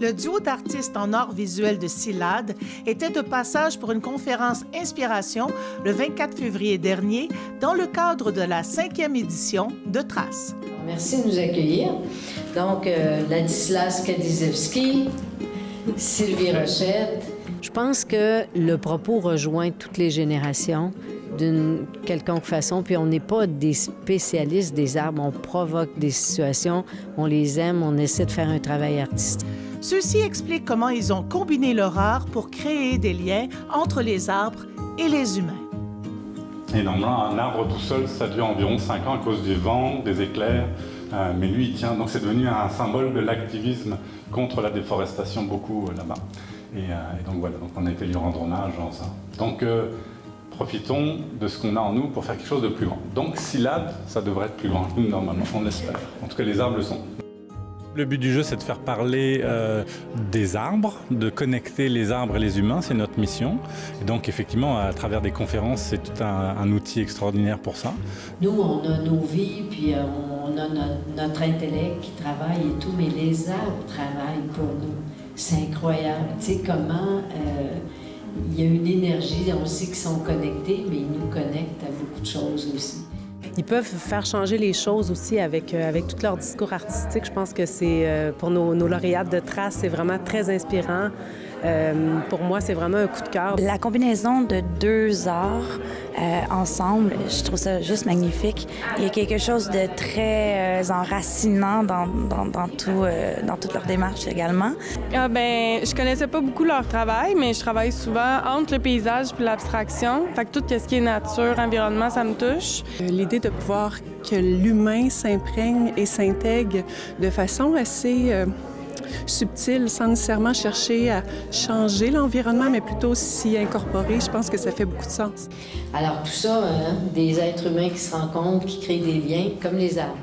Le duo d'artistes en art visuel de CILAD était de passage pour une conférence Inspiration le 24 février dernier dans le cadre de la 5e édition de Traces. Merci de nous accueillir. Donc, Ladislas Kadzisiewski, Sylvie Rochette. Je pense que le propos rejoint toutes les générations d'une quelconque façon, puis on n'est pas des spécialistes des arbres, on provoque des situations, on les aime, on essaie de faire un travail artistique. Ceux-ci expliquent comment ils ont combiné leur art pour créer des liens entre les arbres et les humains. Et normalement, un arbre tout seul, ça dure environ 5 ans à cause du vent, des éclairs, mais lui, il tient. Donc c'est devenu un symbole de l'activisme contre la déforestation beaucoup là-bas. Et donc voilà, donc on a été lui rendre hommage en ça. Donc profitons de ce qu'on a en nous pour faire quelque chose de plus grand. Donc CILAD, ça devrait être plus grand, normalement, on l'espère. En tout cas, les arbres le sont. Le but du jeu, c'est de faire parler des arbres, de connecter les arbres et les humains, c'est notre mission. Et donc, effectivement, à travers des conférences, c'est tout un outil extraordinaire pour ça. Nous, on a nos vies, puis on a notre intellect qui travaille et tout, mais les arbres travaillent pour nous. C'est incroyable. Tu sais, comment il y a une énergie, on sait qu'ils sont connectés, mais ils nous connectent à beaucoup de choses aussi. Ils peuvent faire changer les choses aussi avec tout leur discours artistique. Je pense que c'est, pour nos lauréates de Traces, c'est vraiment très inspirant. Pour moi, c'est vraiment un coup de cœur. La combinaison de deux arts ensemble, je trouve ça juste magnifique. Il y a quelque chose de très enracinant dans toute leur démarche également. Je connaissais pas beaucoup leur travail, mais je travaille souvent entre le paysage et l'abstraction. Fait que tout ce qui est nature, environnement, ça me touche. L'idée de pouvoir que l'humain s'imprègne et s'intègre de façon assez subtile, sans nécessairement chercher à changer l'environnement, mais plutôt s'y incorporer. Je pense que ça fait beaucoup de sens. Alors tout ça, des êtres humains qui se rencontrent, qui créent des liens, comme les arbres.